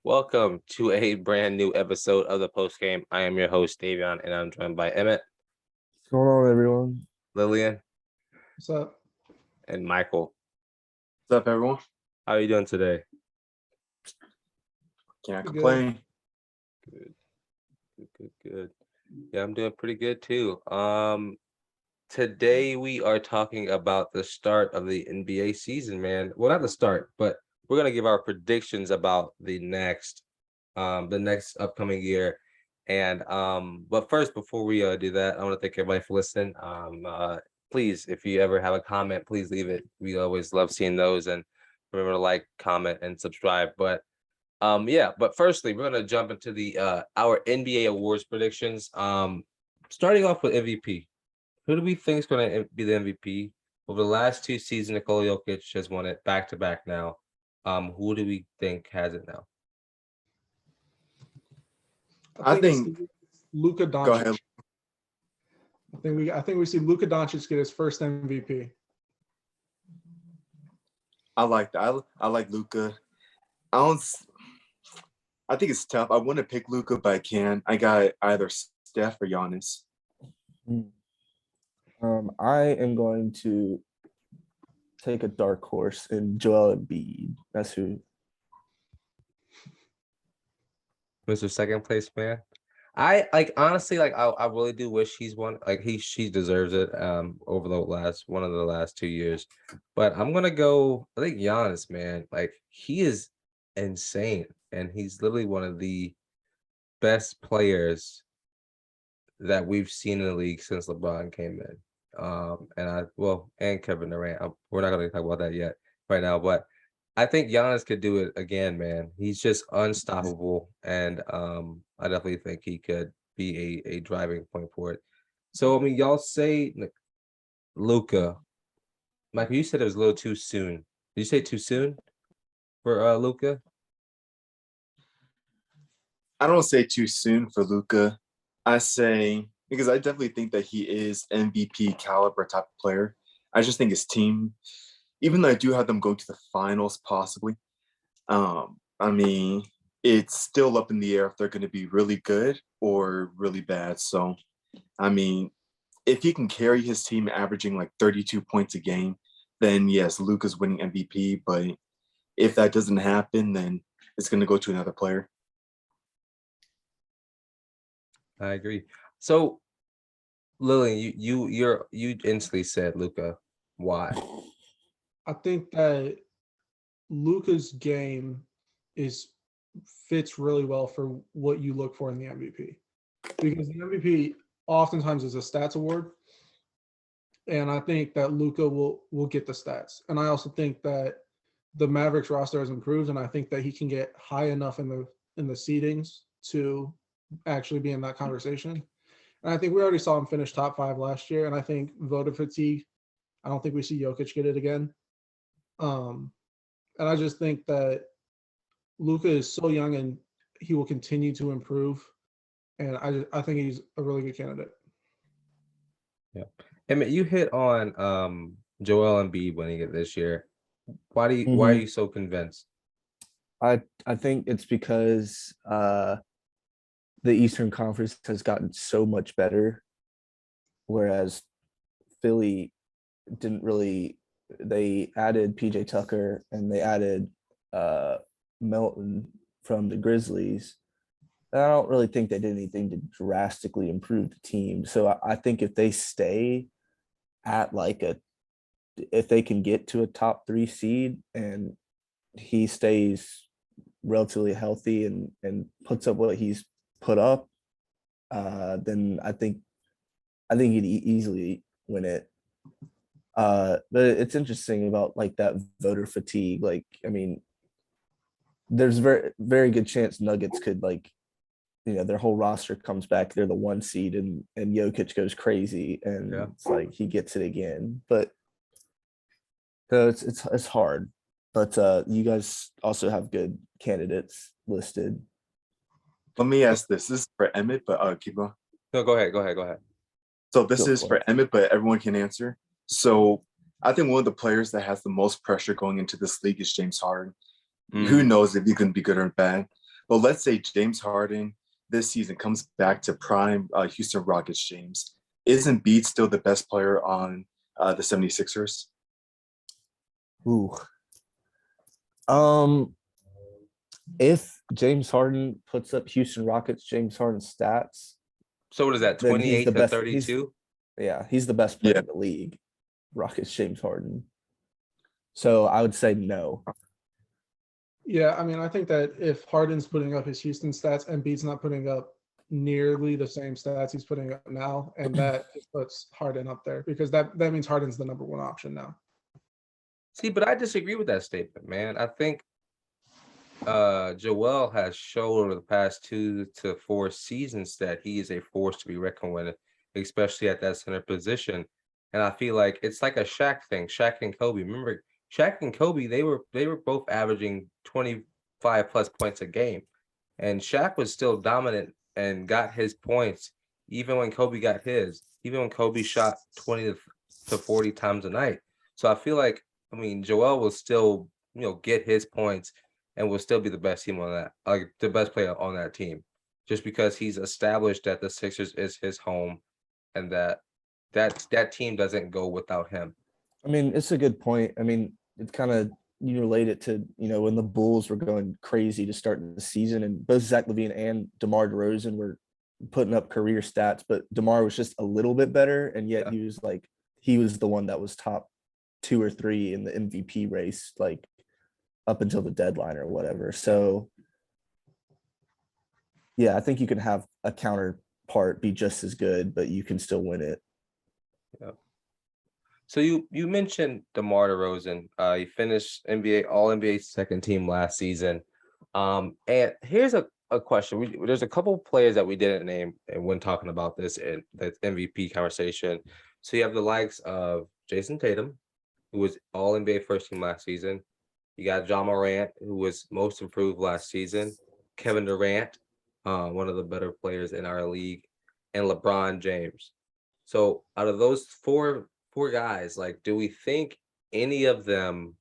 Welcome to a brand new episode of the post game. I am your host, Davion, and I'm joined by Emmett, What's going on, everyone? Lillian, What's up? and Michael. What's up, everyone? How are you doing today? Can't Pretty complain. Good. Yeah, I'm doing pretty good too. Today we are talking about the start of the NBA season, man. Well, not the start, but we're gonna give our predictions about the next upcoming year. And but first, before we do that, I want to thank everybody for listening. Please, if you ever have a comment, please leave it. We always love seeing those, and remember to like, comment, and subscribe. But but firstly, we're gonna jump into the our NBA awards predictions. Starting off with MVP. Who do we think is gonna be the MVP? Over the last two seasons, Nikola Jokic has won it back to back now. Who do we think has it now? I think Luka Doncic. Go ahead. I think we see Luka Doncic get his first MVP. I like that. I like Luka. I think it's tough. I want to pick Luka, but I can't. I got either Steph or Giannis. I am going to take a dark horse in Joel Embiid. That's who. Mr. Second Place man. I honestly I really do wish he's won. She deserves it over the last 2 years. But I'm gonna go, I think Giannis, man. Like, he is insane, and he's literally one of the best players that we've seen in the league since LeBron came in. And Kevin Durant. We're not gonna talk about that yet right now, but I think Giannis could do it again, man. He's just unstoppable, and I definitely think he could be a driving point for it. So, I mean, y'all say Luka. Michael, you said it was a little too soon. Did you say too soon for Luka? I don't say too soon for Luka. I say because I definitely think that he is MVP caliber type of player. I just think his team, even though I do have them going to the finals possibly, I mean, it's still up in the air if they're going to be really good or really bad. So, I mean, if he can carry his team averaging like 32 points a game, then yes, Luka's winning MVP. But if that doesn't happen, then it's going to go to another player. I agree. So, Lillian, you instantly said Luka. Why? I think that Luka's game fits really well for what you look for in the MVP, because the MVP oftentimes is a stats award, and I think that Luka will get the stats. And I also think that the Mavericks roster has improved, and I think that he can get high enough in the seedings to actually be in that conversation. And I think we already saw him finish top 5 last year, and I think voter fatigue, I don't think we see Jokic get it again. And I just think that Luka is so young and he will continue to improve. And I think he's a really good candidate. Yeah. Emmett, you hit on Joel Embiid winning it this year. Why are you so convinced? I think it's because the Eastern Conference has gotten so much better, whereas Philly didn't really. They added PJ Tucker and they added Melton from the Grizzlies. I don't really think they did anything to drastically improve the team. So I think if they stay at if they can get to a top 3 seed and he stays relatively healthy and puts up what he's put up, then I think he'd easily win it. But it's interesting about like that voter fatigue. Like, I mean, there's very, very good chance Nuggets could, like, their whole roster comes back. They're the 1 seed and Jokic goes crazy and it's like he gets it again. But so it's hard. But you guys also have good candidates listed. Let me ask this. This is for Emmett, but keep going. No, go ahead. So this is for Emmett, but everyone can answer. So I think one of the players that has the most pressure going into this league is James Harden. Who knows if he can be good or bad? But let's say James Harden this season comes back to prime Houston Rockets James. Isn't Embiid still the best player on the 76ers? Ooh. If James Harden puts up Houston Rockets James Harden stats, So what is that? then he's 28 the to best. 32? He's the best player Yeah. in the league. Rockets James Harden. So I would say no. Yeah, I mean, I think that if Harden's putting up his Houston stats and Embiid's not putting up nearly the same stats he's putting up now, and that just puts Harden up there because that means Harden's the number one option now. See, but I disagree with that statement, man. I think Joel has shown over the past 2 to 4 seasons that he is a force to be reckoned with, especially at that center position. And I feel like it's like a Shaq thing. Shaq and Kobe. Remember, Shaq and Kobe, they were both averaging 25 plus points a game. And Shaq was still dominant and got his points even when Kobe got his, even when Kobe shot 20 to 40 times a night. So I feel like, I mean, Joel will still, get his points and will still be the best team on that, like the best player on that team, just because he's established that the Sixers is his home and that team doesn't go without him. I mean, it's a good point. I mean, it's kind of you relate it to when the Bulls were going crazy to start the season, and both Zach LaVine and DeMar DeRozan were putting up career stats, but DeMar was just a little bit better, and yet he was the one that was top 2 or 3 in the MVP race, like up until the deadline or whatever. So yeah, I think you can have a counterpart be just as good, but you can still win it. Yeah. So you mentioned DeMar DeRozan. He finished All NBA second team last season. And here's a question. There's a couple players that we didn't name when talking about this in the MVP conversation. So you have the likes of Jason Tatum, who was All NBA first team last season. You got John Morant, who was most improved last season. Kevin Durant, one of the better players in our league, and LeBron James. So out of those four guys, like, do we think any of them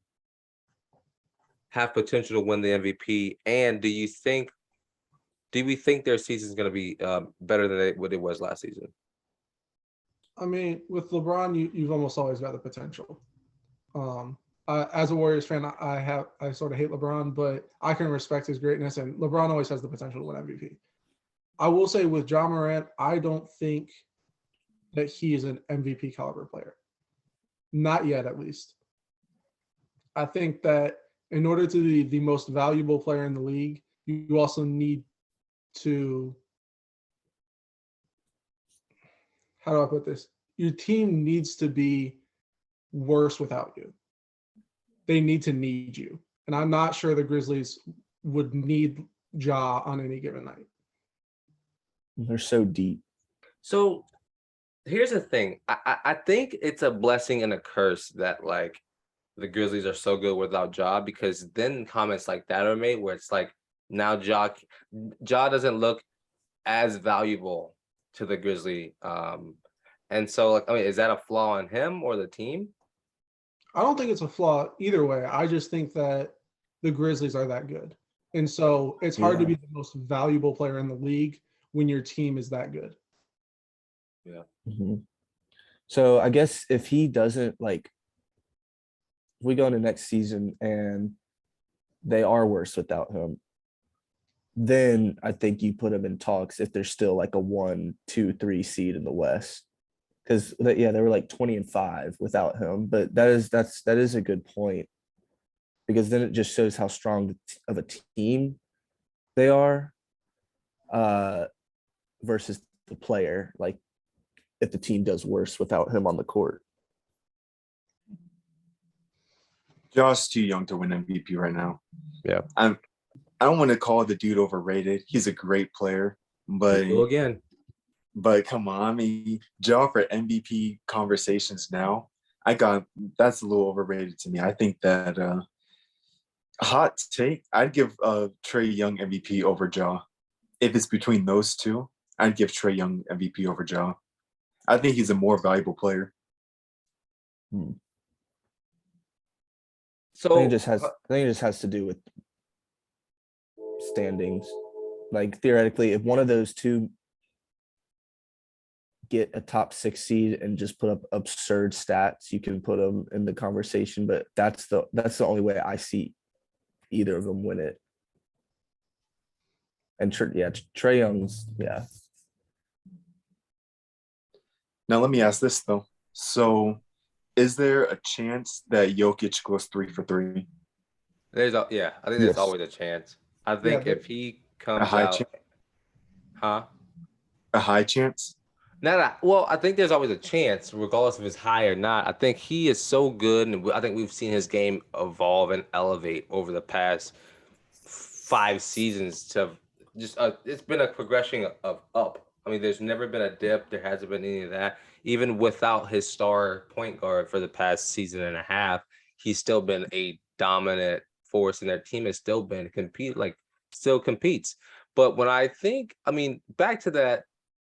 have potential to win the MVP? And do we think their season is going to be better than what it was last season? I mean, with LeBron, you've almost always got the potential. As a Warriors fan, I sort of hate LeBron, but I can respect his greatness, and LeBron always has the potential to win MVP. I will say with John Morant, I don't think that he is an MVP caliber player. Not yet, at least. I think that in order to be the most valuable player in the league, you also need to, how do I put this? Your team needs to be worse without you. They need you. And I'm not sure the Grizzlies would need Ja on any given night. They're so deep. So here's the thing. I think it's a blessing and a curse that like the Grizzlies are so good without Ja, because then comments like that are made where it's like now Ja doesn't look as valuable to the Grizzly. And so like, I mean, is that a flaw in him or the team? I don't think it's a flaw either way. I just think that the Grizzlies are that good. And so it's hard to be the most valuable player in the league when your team is that good. Yeah. Mm-hmm. So I guess if he doesn't if we go into next season and they are worse without him, then I think you put him in talks if they're still like a 1, 2, 3 seed in the West. Because they were like 20-5 without him. But that is a good point, because then it just shows how strong of a team they are versus the player. Like if the team does worse without him on the court. Josh too young to win MVP right now. Yeah. I don't want to call the dude overrated. He's a great player, but Again. But come on, I mean, Ja for MVP conversations now, that's a little overrated to me. I think that hot take, I'd give Trae Young MVP over Ja. If it's between those two, I'd give Trae Young MVP over Ja. I think he's a more valuable player. So I think it just has to do with standings. Like theoretically, if one of those two get a top 6 seed and just put up absurd stats, you can put them in the conversation. But that's the only way I see either of them win it. And Trae Young's, yeah. Now let me ask this though. So, is there a chance that Jokic goes 3 for 3? I think there's Yes. always a chance. I think if he A comes high out, chance. huh? A high chance. No. Well, I think there's always a chance, regardless if it's high or not. I think he is so good, and I think we've seen his game evolve and elevate over the past 5 seasons. To just it's been a progression of up. I mean, there's never been a dip. There hasn't been any of that. Even without his star point guard for the past season and a half, he's still been a dominant force, and their team has still been still competes. But when I think, I mean, back to that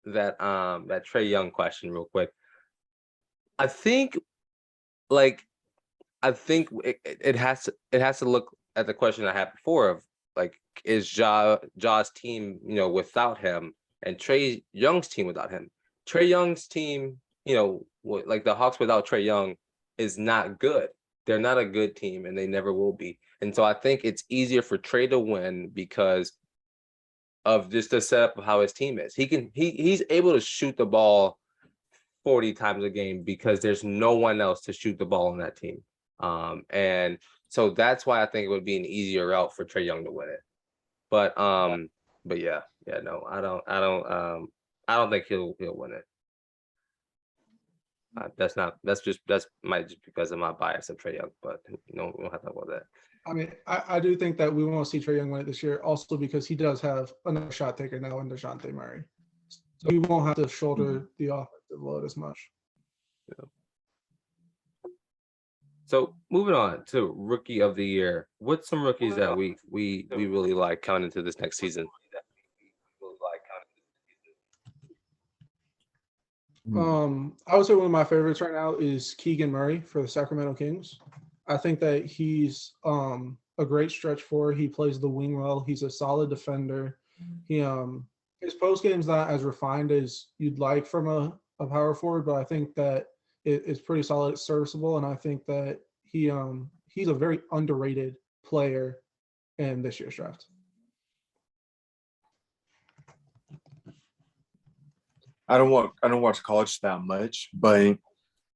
Trae Young question real quick. I think like it has to look at the question I had before of like, is Ja's team, without him, and Trae Young's team without him. Trae Young's team, like the Hawks without Trae Young is not good. They're not a good team, and they never will be. And so I think it's easier for Trae to win because of just the setup of how his team is. He's able to shoot the ball 40 times a game because there's no one else to shoot the ball on that team. And so that's why I think it would be an easier route for Trae Young to win it. But no, I don't think he'll win it. That's might just because of my bias of Trae Young, but we don't have to talk about that. I mean, I do think that we won't see Trae Young win it this year, also because he does have another shot taker now in DeJounte Murray. So he won't have to shoulder the offensive load as much. Yeah. So moving on to Rookie of the Year. What's some rookies that we really like coming into this next season? I would say one of my favorites right now is Keegan Murray for the Sacramento Kings. I think that he's a great stretch forward. He plays the wing well. He's a solid defender. He his post game's not as refined as you'd like from a power forward, but I think that it's pretty solid. It's serviceable, and I think that he's a very underrated player in this year's draft. I don't watch college that much, but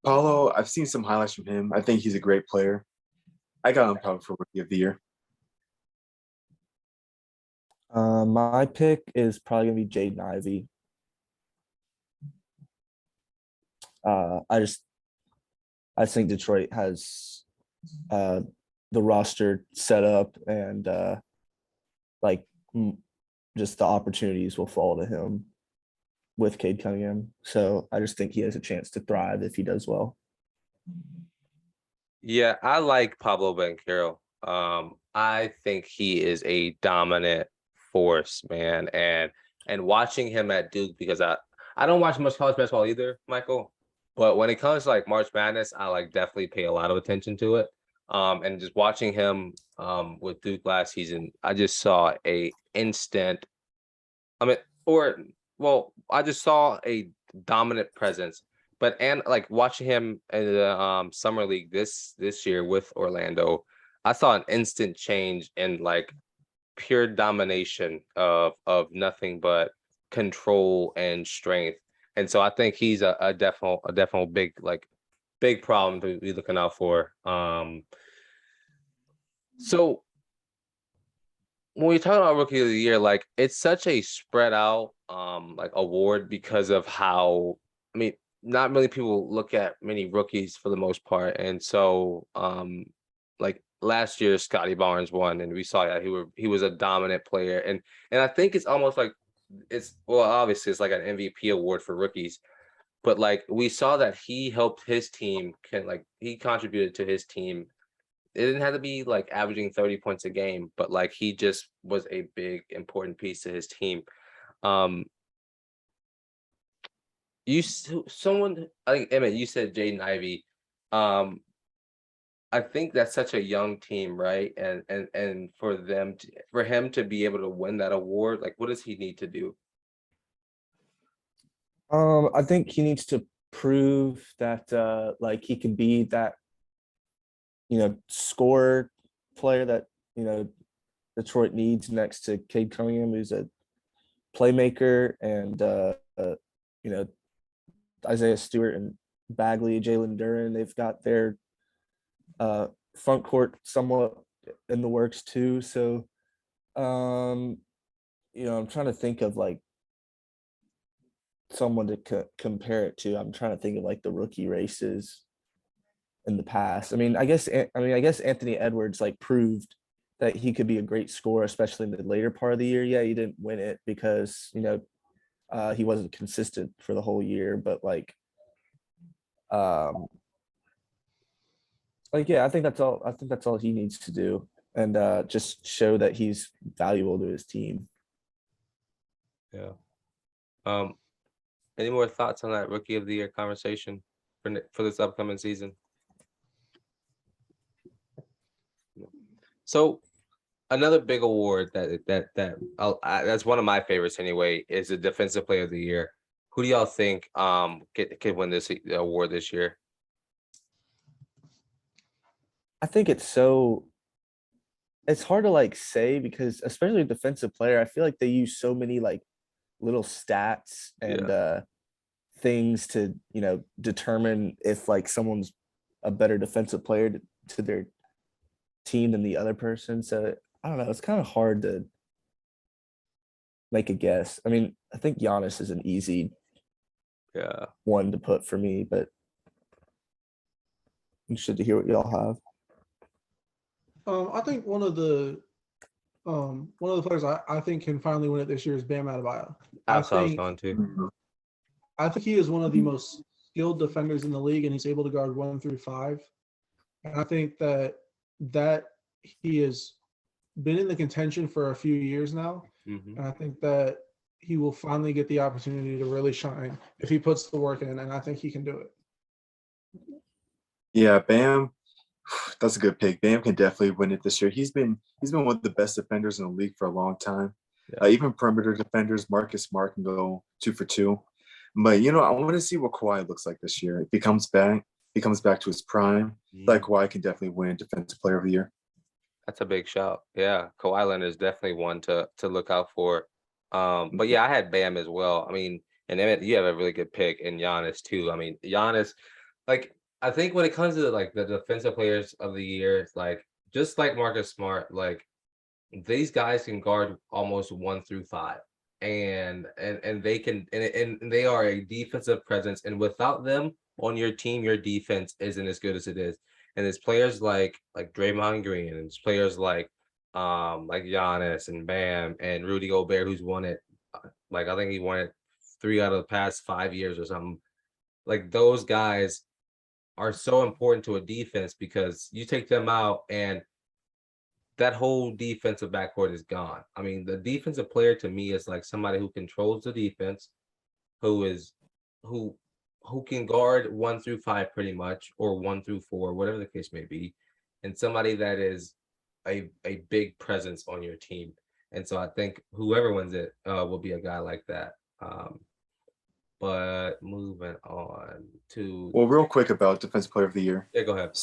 Paulo, I've seen some highlights from him. I think he's a great player. I got him probably for Rookie of the Year. My pick is probably gonna be Jaden Ivey. I think Detroit has the roster set up, and just the opportunities will fall to him with Cade Cunningham. So I just think he has a chance to thrive if he does well. Yeah, I like Pablo Banchero. I think he is a dominant force, man. And watching him at Duke, because I don't watch much college basketball either, Michael. But when it comes to like March Madness, I definitely pay a lot of attention to it. And just watching him with Duke last season, I just saw I just saw a dominant presence. But watching him in the summer league this year with Orlando, I saw an instant change in pure domination of nothing but control and strength. And so I think he's a definite big problem to be looking out for. So when we talk about Rookie of the Year, it's such a spread out award because of how, I mean, not many people look at many rookies for the most part. And so last year Scotty Barnes won, and we saw that he was a dominant player. And I think it's almost obviously it's like an MVP award for rookies, but we saw that he helped his team, he contributed to his team. It didn't have to be averaging 30 points a game, but he just was a big important piece to his team. Emmett, you said Jaden Ivey. I I think that's such a young team, right? And for him to be able to win that award, like what does he need to do? I think he needs to prove that like he can be that, scorer player that, Detroit needs next to Cade Cunningham, who's a playmaker, and you know, Isaiah Stewart and Bagley, Jalen Duren. They've got their front court somewhat in the works too. So I'm trying to think of like someone to compare it to. I'm trying to think of like the rookie races in the past. I guess Anthony Edwards like proved that he could be a great scorer, especially in the later part of the year. Yeah, he didn't win it because he wasn't consistent for the whole year, but yeah, I think that's all. I think that's all he needs to do, and just show that he's valuable to his team. Yeah. Any more thoughts on that rookie of the year conversation for this upcoming season? So another big award that's one of my favorites anyway is the defensive player of the year. Who do y'all think could win this award this year? I think it's hard to like say because especially a defensive player, I feel like they use so many like little stats and things to determine if like someone's a better defensive player to their team than the other person. So I don't know. It's kind of hard to make a guess. I mean, I think Giannis is an easy one to put for me, but I'm interested to hear what y'all have. I think one of the players I think can finally win it this year is Bam Adebayo. That's what I was going to. I think he is one of the most skilled defenders in the league, and he's able to guard 1 through 5. And I think that he has been in the contention for a few years now. Mm-hmm. And I think that he will finally get the opportunity to really shine if he puts the work in, and I think he can do it. Yeah, Bam, that's a good pick. Bam can definitely win it this year. He's been one of the best defenders in the league for a long time. Yeah. Even perimeter defenders, Marcus Smart can go 2 for 2. But I want to see what Kawhi looks like this year. If he comes back to his prime, like Kawhi can definitely win Defensive Player of the Year. That's a big shout. Yeah, Kawhi Leonard is definitely one to look out for. But yeah, I had Bam as well. I mean, and Emmett, you have a really good pick, and Giannis too. I mean, Giannis, like I think when it comes to like the defensive players of the year, it's like just like Marcus Smart, like these guys can guard almost 1 through 5, and they can and they are a defensive presence, and without them on your team, your defense isn't as good as it is. And there's players like Draymond Green, and there's players like Giannis and Bam and Rudy Gobert, who's won it. Like I think he won it 3 out of the past 5 years or something. Like those guys are so important to a defense because you take them out and that whole defensive backcourt is gone. I mean, the defensive player to me is like somebody who controls the defense, who can guard 1 through 5 pretty much, or 1 through 4, whatever the case may be, and somebody that is a big presence on your team. And so I think whoever wins it will be a guy like that. But moving on to real quick about Defensive Player of the Year. Yeah, go ahead.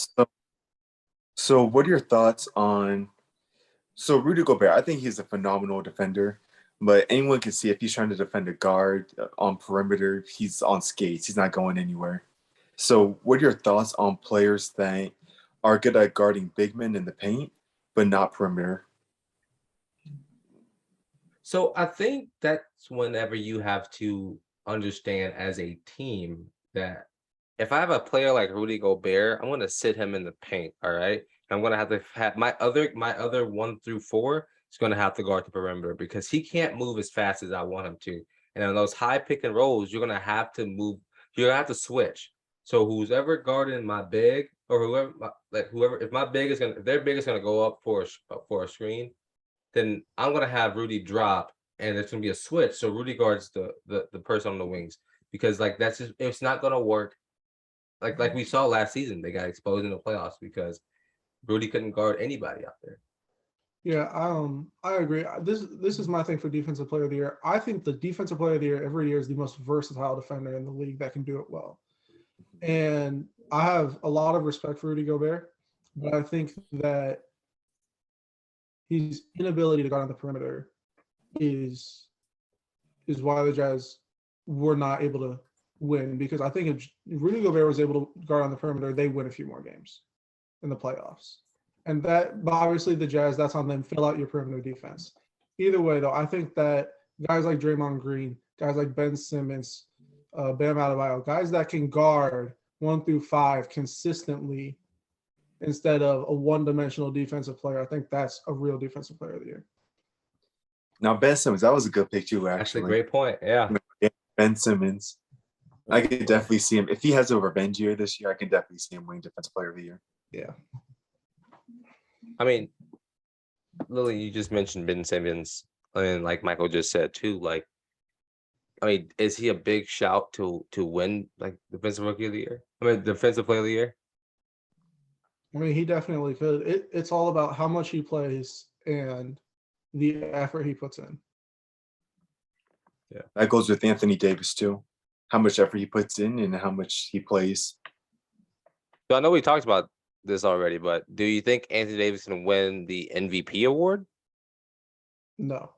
So what are your thoughts on Rudy Gobert? I think he's a phenomenal defender. But anyone can see if he's trying to defend a guard on perimeter, he's on skates. He's not going anywhere. So what are your thoughts on players that are good at guarding big men in the paint, but not perimeter? So I think that's whenever you have to understand as a team that if I have a player like Rudy Gobert, I'm going to sit him in the paint, all right? I'm going to have my other 1 through 4 is going to have to guard the perimeter because he can't move as fast as I want him to. And on those high pick and rolls, you're going to have to move. You're going to have to switch. So who's ever guarding my big or whoever, if their big is going to go up for a screen, then I'm going to have Rudy drop and it's going to be a switch. So Rudy guards the person on the wings because like it's not going to work. Like we saw last season, they got exposed in the playoffs because Rudy couldn't guard anybody out there. Yeah, I agree. This is my thing for defensive player of the year. I think the defensive player of the year every year is the most versatile defender in the league that can do it well. And I have a lot of respect for Rudy Gobert, but I think that his inability to guard on the perimeter is why the Jazz were not able to win. Because I think if Rudy Gobert was able to guard on the perimeter, they win a few more games in the playoffs. And that, but obviously the Jazz, that's on them. Fill out your perimeter defense. Either way, though, I think that guys like Draymond Green, guys like Ben Simmons, Bam Adebayo, guys that can guard 1 through 5 consistently instead of a one-dimensional defensive player, I think that's a real defensive player of the year. Now, Ben Simmons, that was a good pick too, Actually, actually. great point. Yeah. Ben Simmons. I could definitely see him. If he has a revenge year this year, I can definitely see him winning Defensive Player of the Year. Yeah. I mean, Lily, you just mentioned Ben Simmons, and like Michael just said too. Like, I mean, is he a big shout to win like Defensive Rookie of the Year? I mean, Defensive Player of the Year. I mean, he definitely could. It's all about how much he plays and the effort he puts in. Yeah, that goes with Anthony Davis too. How much effort he puts in and how much he plays. So I know we talked about this already, but do you think Anthony Davis can win the MVP award? No.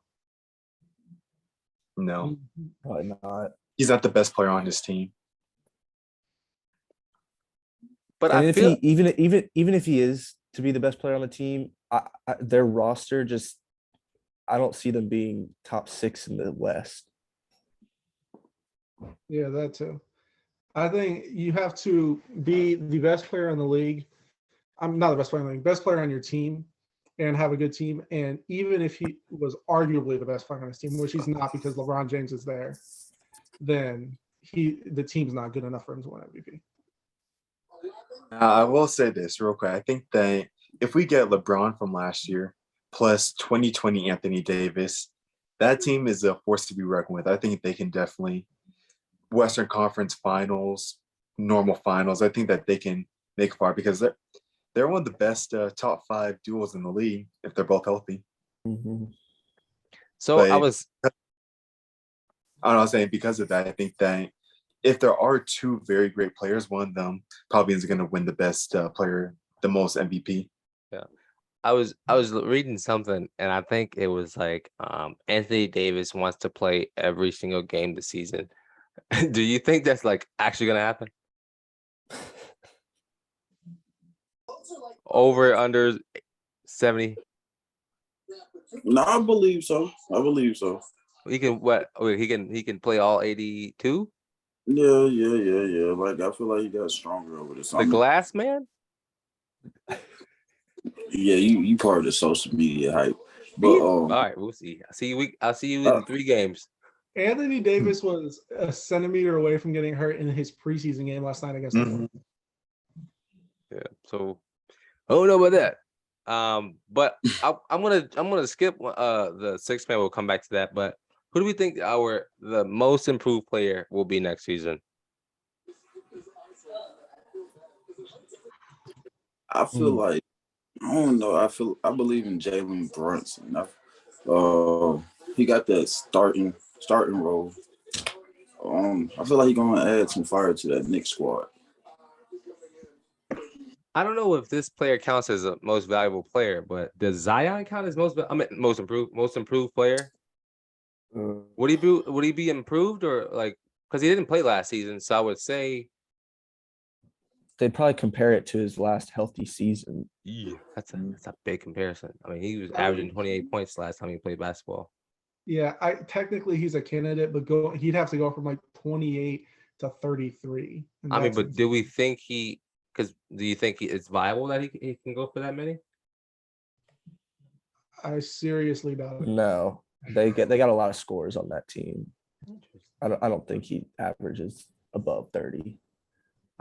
No, Probably not. he's not the best player on his team. But And I if feel he even if he is to be the best player on the team, their roster just I don't see them being top 6 in the West. Yeah, that too. I think you have to be the best player in the league. I'm not the best player in the league, best player on your team and have a good team. And even if he was arguably the best player on his team, which he's not because LeBron James is there, then the team's not good enough for him to win MVP. I will say this real quick. I think that if we get LeBron from last year plus 2020 Anthony Davis, that team is a force to be reckoned with. I think they can definitely Western Conference Finals, normal finals. I think that they can make far because they're one of the best top 5 duels in the league if they're both healthy. Mm-hmm. so. But I was I'm saying because of that, I think that if there are 2 very great players, one of them probably is going to win the best player, the most MVP. I was reading something, and I think it was like Anthony Davis wants to play every single game this season. Do you think that's like actually gonna happen? Over under 70. No, I believe so. I believe so. He can what? He can play all 82. Yeah. Like I feel like he got stronger over this. The glass man. Yeah, you part of the social media hype. But All right, we'll see. I'll see you in 3 games. Anthony Davis was a centimeter away from getting hurt in his preseason game last night against the Bulls. Yeah. So I don't know about that. But I'm gonna skip the 6 man. We'll come back to that. But who do we think the most improved player will be next season? I feel like I don't know. I believe in Jalen Brunson. He got that starting role. I feel like he's gonna add some fire to that Knicks squad. I don't know if this player counts as a most valuable player, but does Zion count as most improved player? Would he be improved or like because he didn't play last season? So I would say They'd probably compare it to his last healthy season. yeah, that's a big comparison. I mean, he was averaging 28 points last time he played basketball. Yeah, technically he's a candidate, but he'd have to go from like 28 to 33. I mean, but do we think do you think it's viable that he can go for that many? I seriously doubt it. No, they got a lot of scores on that team. I don't think he averages above 30.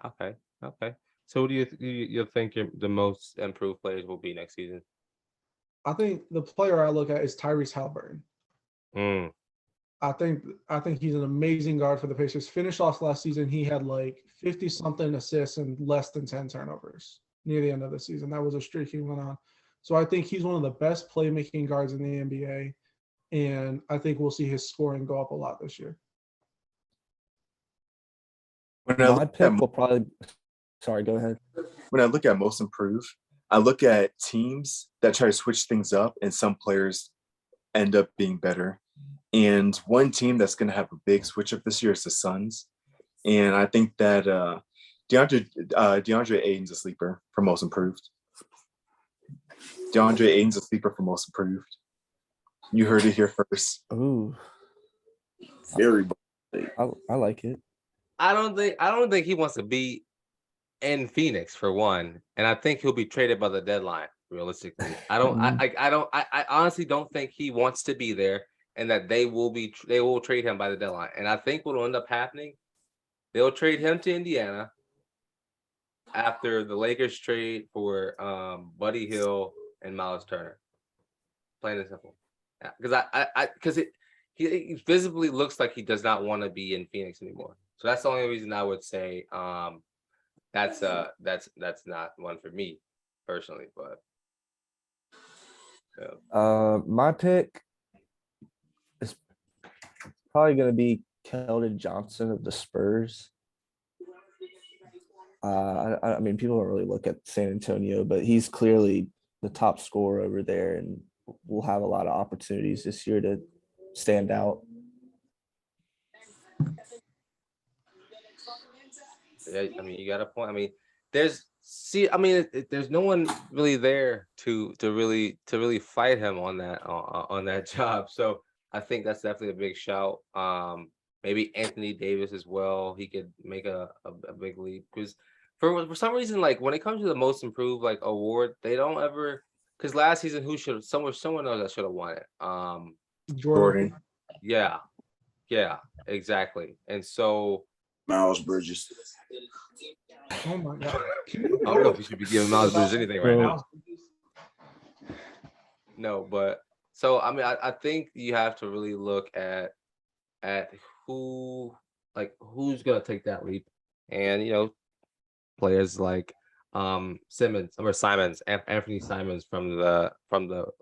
Okay. So who do you think the most improved players will be next season? I think the player I look at is Tyrese Halliburton. I think he's an amazing guard for the Pacers. Finished off last season, he had like 50-something assists and less than 10 turnovers. near the end of the season. That was a streak he went on. So I think he's one of the best playmaking guards in the NBA, and I think we'll see his scoring go up a lot this year. When I My look pick at will probably. Sorry, go ahead. when I look at most improved, I look at teams that try to switch things up, and some players end up being better. And one team that's going to have a big switch up this year is the Suns. And I think that DeAndre Ayton's a sleeper for most improved. DeAndre Ayton's a sleeper for most improved. You heard it here first. Ooh, Very. I like it. I don't think he wants to be in Phoenix for one, and I think he'll be traded by the deadline. Realistically, I honestly don't think he wants to be there, and that they will trade him by the deadline. And I think what will end up happening, they'll trade him to Indiana after the Lakers trade for Buddy Hield and Miles Turner. Plain and simple. Because he visibly looks like he does not want to be in Phoenix anymore. So that's the only reason I would say that's not one for me personally. But My pick is probably going to be Keldon Johnson of the Spurs. I mean, people don't really look at San Antonio, but he's clearly the top scorer over there, and will have a lot of opportunities this year to stand out. yeah, I mean, you got a point. I mean, there's no one really there to really fight him on that job. So I think that's definitely a big shout. Maybe Anthony Davis as well. He could make a big leap, because for some reason, like when it comes to the most improved like award, they don't ever, because last season someone else that should have won it. Jordan. Yeah, exactly. And so Miles Bridges. Oh my God. I don't know if we should be giving Miles Bridges anything right now. No, but so I mean, I think you have to really look at who's gonna take that leap, and players like Anthony Simons from the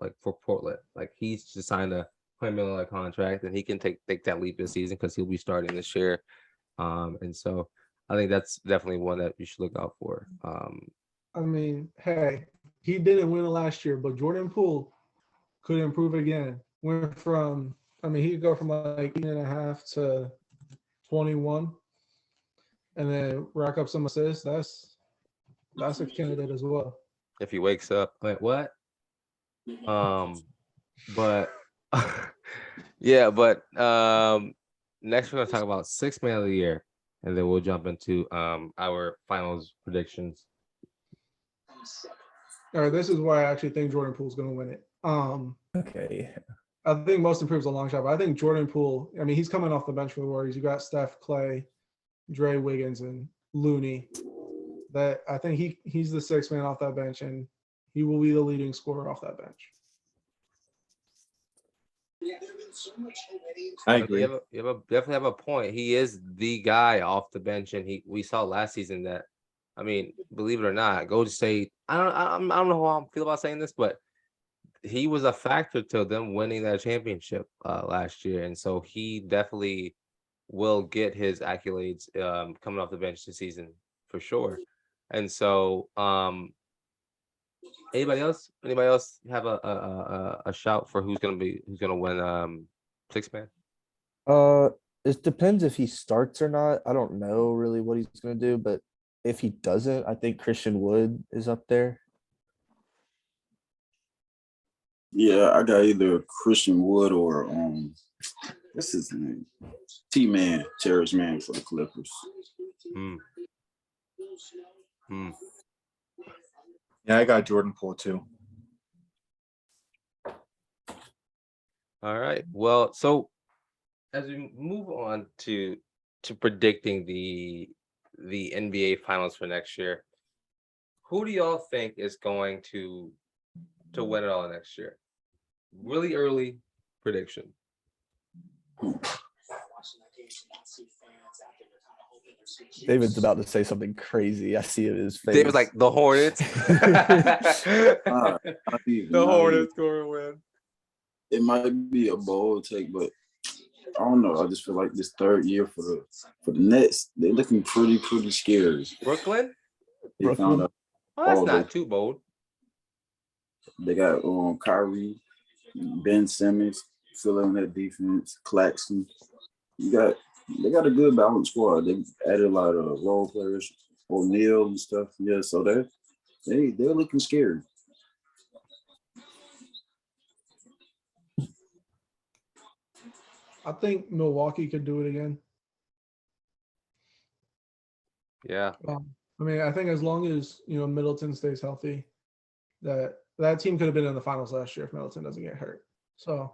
like for Portland, like he's just signed a $20 million contract, and he can take that leap this season because he'll be starting this year, and so I think that's definitely one that you should look out for. I mean, hey, he didn't win it last year, but Jordan Poole could improve again. Went from, I mean, he could go from like 8.5 to 21, and then rack up some assists. That's a candidate as well. If he wakes up, like what? But yeah, but next we're gonna talk about sixth man of the year, and then we'll jump into our finals predictions. All right, this is why I actually think Jordan Poole's going to win it. Okay. I think most improved's a long shot, but I think Jordan Poole, I mean, he's coming off the bench for the Warriors. You got Steph, Clay, Dre Wiggins, and Looney. That I think he's the sixth man off that bench, and he will be the leading scorer off that bench. I agree. You definitely have a point. He is the guy off the bench, and we saw last season that, I mean, believe it or not, Golden State. I don't know how I feel about saying this, but he was a factor to them winning that championship last year, and so he definitely will get his accolades coming off the bench this season for sure. And so, anybody else have a shout for who's gonna win sixth man? It depends if he starts or not. I don't know really what he's gonna do, but if he doesn't, I think Christian Wood is up there. Yeah, I got either Christian Wood or what's his name? T-Man, Terrence Mann for the Clippers. Yeah, I got Jordan Poole too. All right. Well, so as we move on to predicting the NBA finals for next year, who do y'all think is going to win it all next year? Really early prediction. David's about to say something crazy. I see it in his face. They was like the Hornets. Not even, The not even. Hornets going to win. It might be a bold take, but I don't know. I just feel like this third year for the Nets, they're looking pretty scary. Brooklyn? They Brooklyn? found out Oh, that's all not too bold. they got Kyrie, Ben Simmons filling that defense, Claxton. They got a good balanced squad. They added a lot of role players, O'Neal and stuff. Yeah, so they're looking scary. I think Milwaukee could do it again. Yeah. I mean, I think as long as Middleton stays healthy, that team could have been in the finals last year if Middleton doesn't get hurt. So,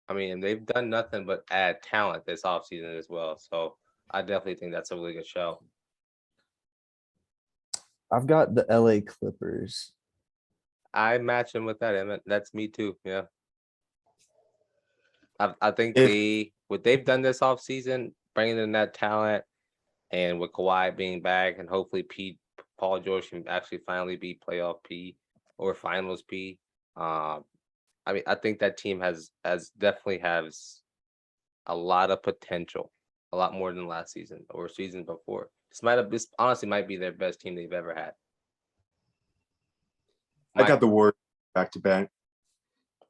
I mean, they've done nothing but add talent this offseason as well. So I definitely think that's a really good show. I've got the LA Clippers. I match them with that, Emmett. That's me too. Yeah. I think what they've done this offseason, bringing in that talent, and with Kawhi being back, and hopefully Paul George can actually finally be playoff P or finals P. I mean, I think that team definitely has a lot of potential, a lot more than last season or season before. This honestly might be their best team they've ever had. I got the Warriors back to back.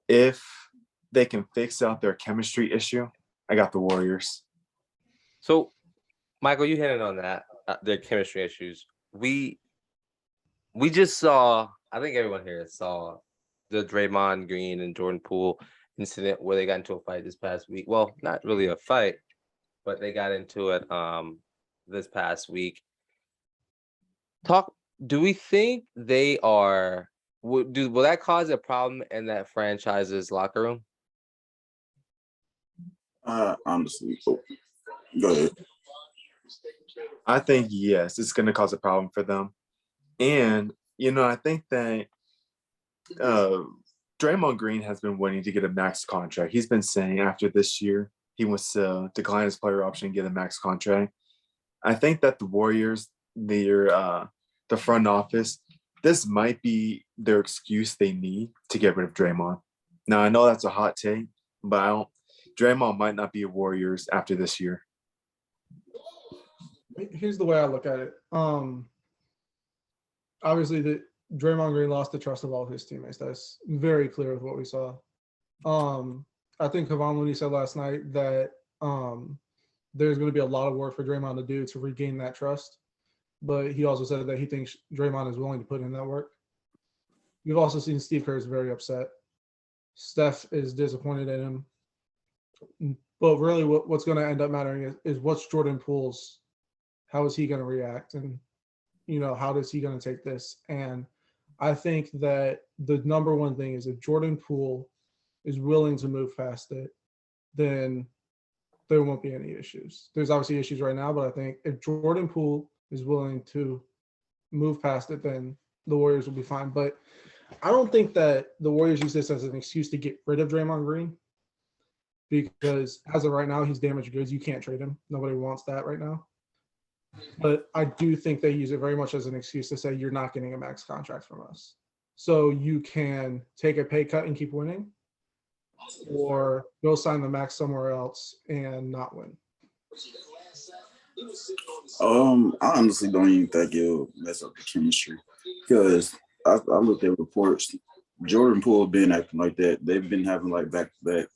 If they can fix out their chemistry issue, I got the Warriors. So, Michael, you hit it on that. Their chemistry issues. We just saw. I think everyone here saw the Draymond Green and Jordan Poole incident where they got into a fight this past week. Well, not really a fight, but they got into it this past week. Do we think they are? Will that cause a problem in that franchise's locker room? Honestly, go ahead. I think, yes, it's going to cause a problem for them. And, I think that Draymond Green has been wanting to get a max contract. He's been saying after this year, he wants to decline his player option and get a max contract. I think that the Warriors, the front office, this might be their excuse they need to get rid of Draymond. Now, I know that's a hot take, but Draymond might not be a Warriors after this year. here's the way I look at it. Obviously, Draymond Green lost the trust of all of his teammates. That's very clear with what we saw. I think Kevon Looney said last night that there's going to be a lot of work for Draymond to do to regain that trust. But he also said that he thinks Draymond is willing to put in that work. We've also seen Steve Kerr is very upset. Steph is disappointed in him. But really what's going to end up mattering is what's Jordan Poole's, how is he going to react? And, how is he going to take this? And I think that the number one thing is if Jordan Poole is willing to move past it, then there won't be any issues. There's obviously issues right now, but I think if Jordan Poole is willing to move past it, then the Warriors will be fine. But I don't think that the Warriors use this as an excuse to get rid of Draymond Green, because as of right now, he's damaged goods. You can't trade him. Nobody wants that right now. But I do think they use it very much as an excuse to say you're not getting a max contract from us. So you can take a pay cut and keep winning, or go sign the max somewhere else and not win. I honestly don't even think it'll mess up the chemistry, because I looked at reports. Jordan Poole been acting like that. They've been having like back-to-back,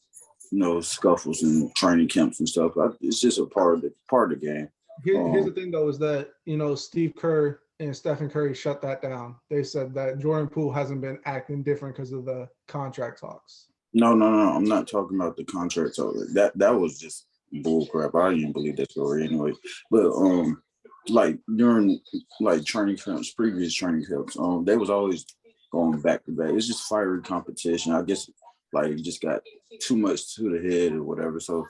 scuffles and training camps and stuff. It's just a part of the game. Here's the thing, though, is that Steve Kerr and Stephen Curry shut that down. They said that Jordan Poole hasn't been acting different because of the contract talks. No. I'm not talking about the contract talk. That was just bull crap. I didn't believe that story anyway. But like during training camps, previous training camps, they was always going back to back. It's just fiery competition. I guess it just got too much to the head or whatever. So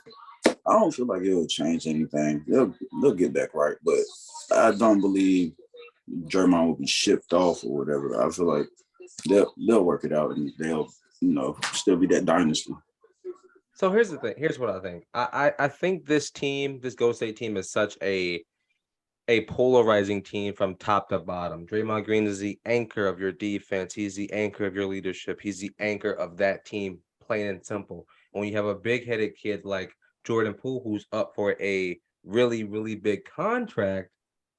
I don't feel like it'll change anything. They'll get back right, but I don't believe Draymond will be shipped off or whatever. I feel like they'll work it out and they'll still be that dynasty. So here's the thing. Here's what I think. I think this Golden State team is such a a polarizing team from top to bottom. Draymond Green is the anchor of your defense. He's the anchor of your leadership. He's the anchor of that team, plain and simple. When you have a big-headed kid like Jordan Poole, who's up for a really, really big contract,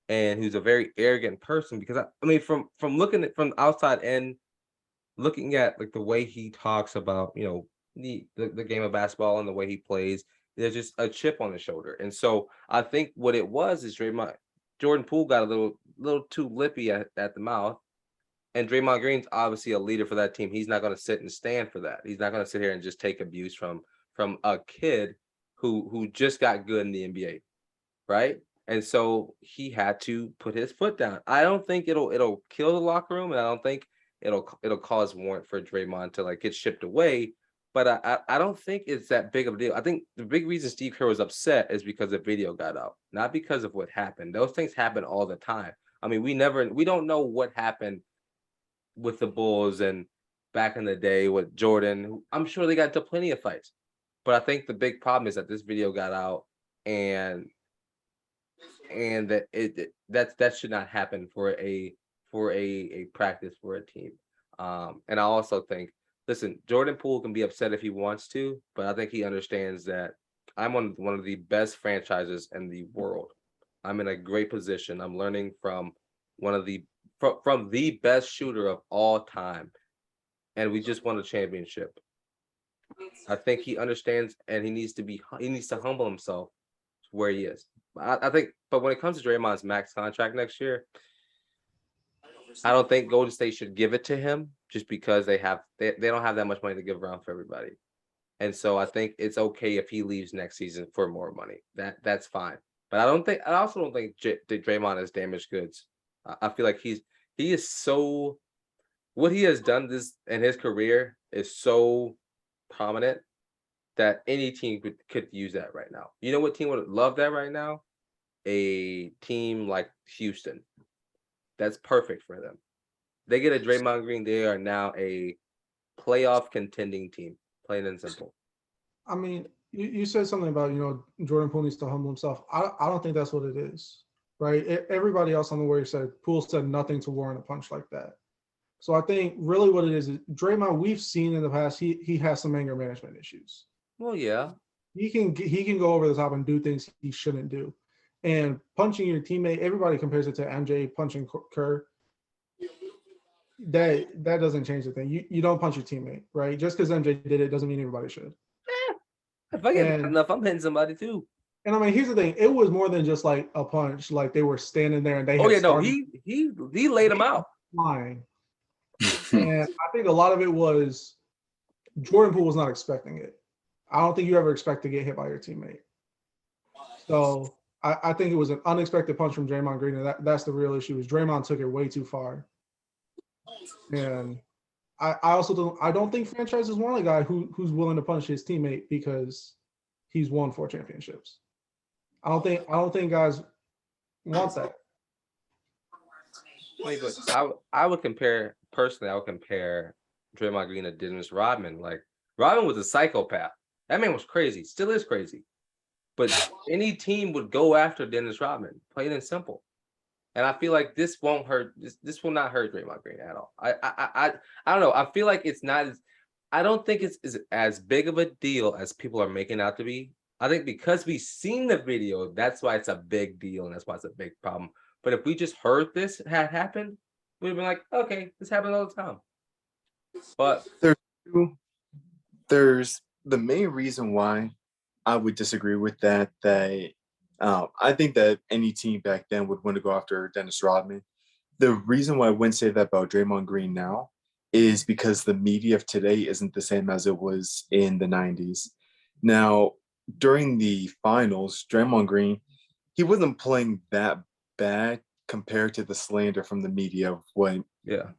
and who's a very arrogant person, because I mean, from looking at from the outside in, looking at like the way he talks about, the game of basketball and the way he plays, there's just a chip on his shoulder. And so I think what it was is Jordan Poole got a little too lippy at the mouth. And Draymond Green's obviously a leader for that team. He's not going to sit and stand for that. He's not going to sit here and just take abuse from a kid who just got good in the NBA, right? And so he had to put his foot down. I don't think it'll kill the locker room, and I don't think it'll cause warrant for Draymond to like get shipped away. But I don't think it's that big of a deal. I think the big reason Steve Kerr was upset is because the video got out, not because of what happened. Those things happen all the time. I mean, we don't know what happened with the Bulls and back in the day with Jordan. I'm sure they got into plenty of fights. But I think the big problem is that this video got out, and that that should not happen for a practice for a team. And I also think, listen, Jordan Poole can be upset if he wants to, but I think he understands that I'm on one of the best franchises in the world. I'm in a great position. I'm learning from from the best shooter of all time, and we just won a championship. I think he understands, and he needs to humble himself to where he is. I think, but when it comes to Draymond's max contract next year, I don't think Golden State should give it to him just because they don't have that much money to give around for everybody. And so I think it's okay if he leaves next season for more money. That's fine. But I also don't think Draymond is damaged goods. I feel like he is so, what he has done this in his career is so prominent that any team could use that right now. You know what team would love that right now? A team like Houston. That's perfect for them. They get a Draymond Green, they are now a playoff contending team, plain and simple. I mean, you said something about, Jordan Poole needs to humble himself. I don't think that's what it is, right? Everybody else on the Warriors said Poole said nothing to warrant a punch like that. So I think really what it is Draymond, we've seen in the past, he has some anger management issues. Well, yeah. He can go over the top and do things he shouldn't do. And punching your teammate, everybody compares it to MJ punching Kerr. That doesn't change the thing. You don't punch your teammate, right? Just because MJ did it doesn't mean everybody should. If I get enough, I'm hitting somebody too. And I mean, here's the thing: it was more than just like a punch. Like they were standing there and they. He laid him out. Flying. And I think a lot of it was Jordan Poole was not expecting it. I don't think you ever expect to get hit by your teammate. So I think it was an unexpected punch from Draymond Green, and that's the real issue. Is Draymond took it way too far. And I also don't think franchises want a guy who's willing to punch his teammate because he's won 4 championships. I don't think guys want that. I would compare Draymond Green to Dennis Rodman. Like Rodman was a psychopath. That man was crazy, still is crazy. But any team would go after Dennis Rodman, plain and simple. And I feel like this won't hurt. This will not hurt Draymond Green at all. I don't know. I feel like it's not. I don't think it's as big of a deal as people are making out to be. I think because we've seen the video, that's why it's a big deal, and that's why it's a big problem. But if we just heard this had happened, we'd have been like, okay, this happens all the time. But there's the main reason why I would disagree with that. I think that any team back then would want to go after Dennis Rodman. The reason why I wouldn't say that about Draymond Green now is because the media of today isn't the same as it was in the 90s. Now, during the finals, Draymond Green, he wasn't playing that bad compared to the slander from the media of what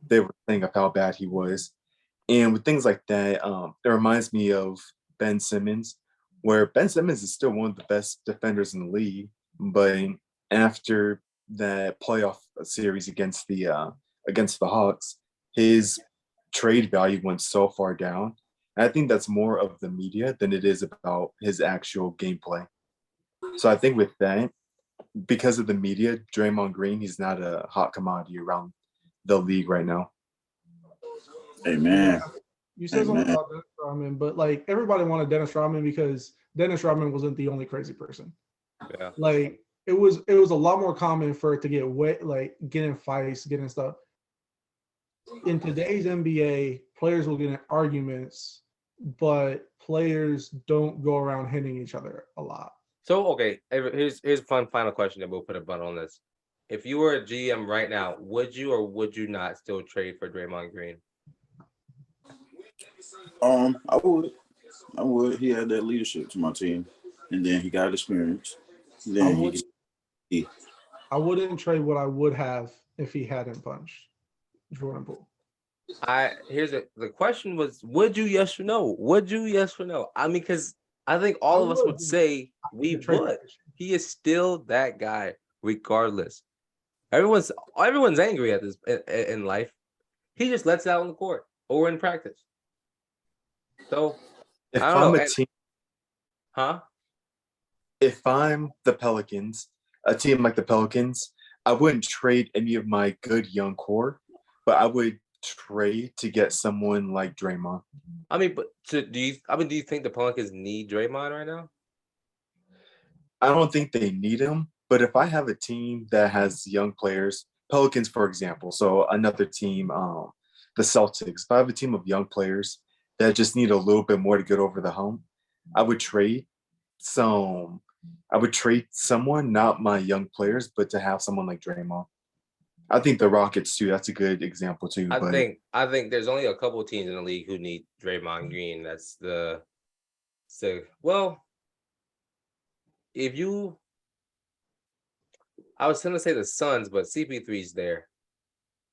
they were saying of how bad he was. And with things like that, it reminds me of Ben Simmons, where Ben Simmons is still one of the best defenders in the league, but after that playoff series against the Hawks, his trade value went so far down. And I think that's more of the media than it is about his actual gameplay. So I think with that, because of the media, Draymond Green, he's not a hot commodity around the league right now. Hey man, You said Hey, something man. about Dennis Rodman, but like everybody wanted Dennis Rodman because Dennis Rodman wasn't the only crazy person. Yeah. Like it was a lot more common for it to get wet, like get in fights, get in stuff. In today's NBA, players will get in arguments, but players don't go around hitting each other a lot. So okay, here's a fun final question that we'll put a button on this. If you were a GM right now, would you or would you not still trade for Draymond Green? I would. He had that leadership to my team, and then he got experience. I Then would he I wouldn't trade what I would have if he hadn't punched Jordan Poole. The question was, would you yes or no? Would you yes or no? I mean, because I think all I of us would. would say we The trade would. package. He is still that guy, regardless. Everyone's angry at this in life. He just lets it out on the court or in practice. So If I don't I'm know. a team, Huh? if I'm the Pelicans, a team like the Pelicans, I wouldn't trade any of my good young core, but I would trade to get someone like Draymond. I mean, but do you think the Pelicans need Draymond right now? I don't think they need him, but if I have a team that has young players, Pelicans, for example, so another team, the Celtics, if I have a team of young players that just need a little bit more to get over the hump, I would trade someone, not my young players, but to have someone like Draymond. I think the Rockets too. That's a good example too. I But think there's only a couple of teams in the league who need Draymond Green. That's well, I was gonna say the Suns, but CP3's there.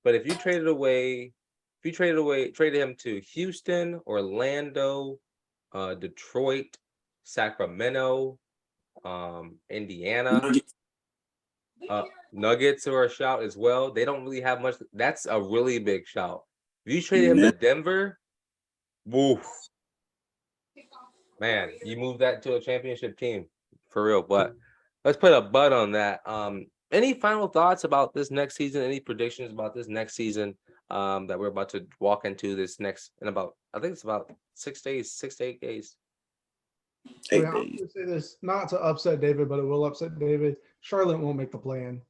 But if you traded him to Houston, Orlando, Detroit, Sacramento, Indiana, Nuggets are a shout as well. They don't really have much. That's a really big shout. If you traded him to Denver, woof. Man, you move that to a championship team for real. But let's put a bud on that. Any final thoughts about this next season? Any predictions about this next season that we're about to walk into this next in about, I think it's about 6 days, 6 to 8 days. Eight I'm days. going to say this not to upset David, but it will upset David. Charlotte won't make the play-in.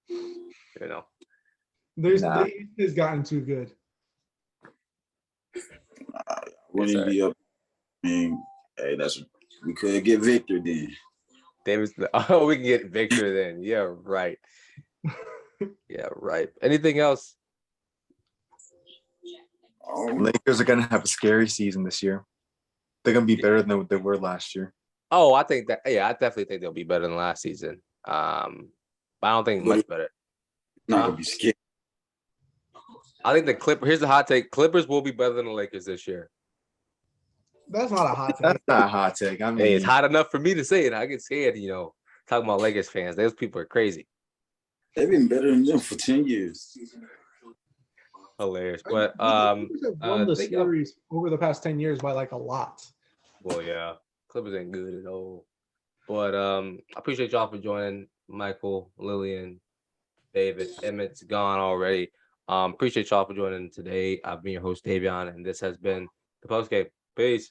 You know, Nah. The East has gotten too good. Wouldn't Yes, be up. I mean, hey, we could get Victor then. David's. Oh, we can get Victor then. Yeah, right. Yeah, right. Anything else? Lakers are gonna have a scary season this year. They're gonna be better than they were last year. Oh, I think that. Yeah, I definitely think they'll be better than last season. But I don't think much better. Not gonna be scared. I think the Clippers. Here's the hot take: Clippers will be better than the Lakers this year. That's not a hot take. That's not a hot take. I mean, Hey, it's hot enough for me to say it. I get scared, talking about Lakers fans. Those people are crazy. They've been better than them for 10 years. Hilarious. But The Clippers have won the think series over the past 10 years by like a lot. well, yeah, Clippers ain't good at all. But I appreciate y'all for joining. Michael, Lillian, David, Emmett's gone already. Appreciate y'all for joining today. I've been your host, Davion, and this has been the postgame. Peace.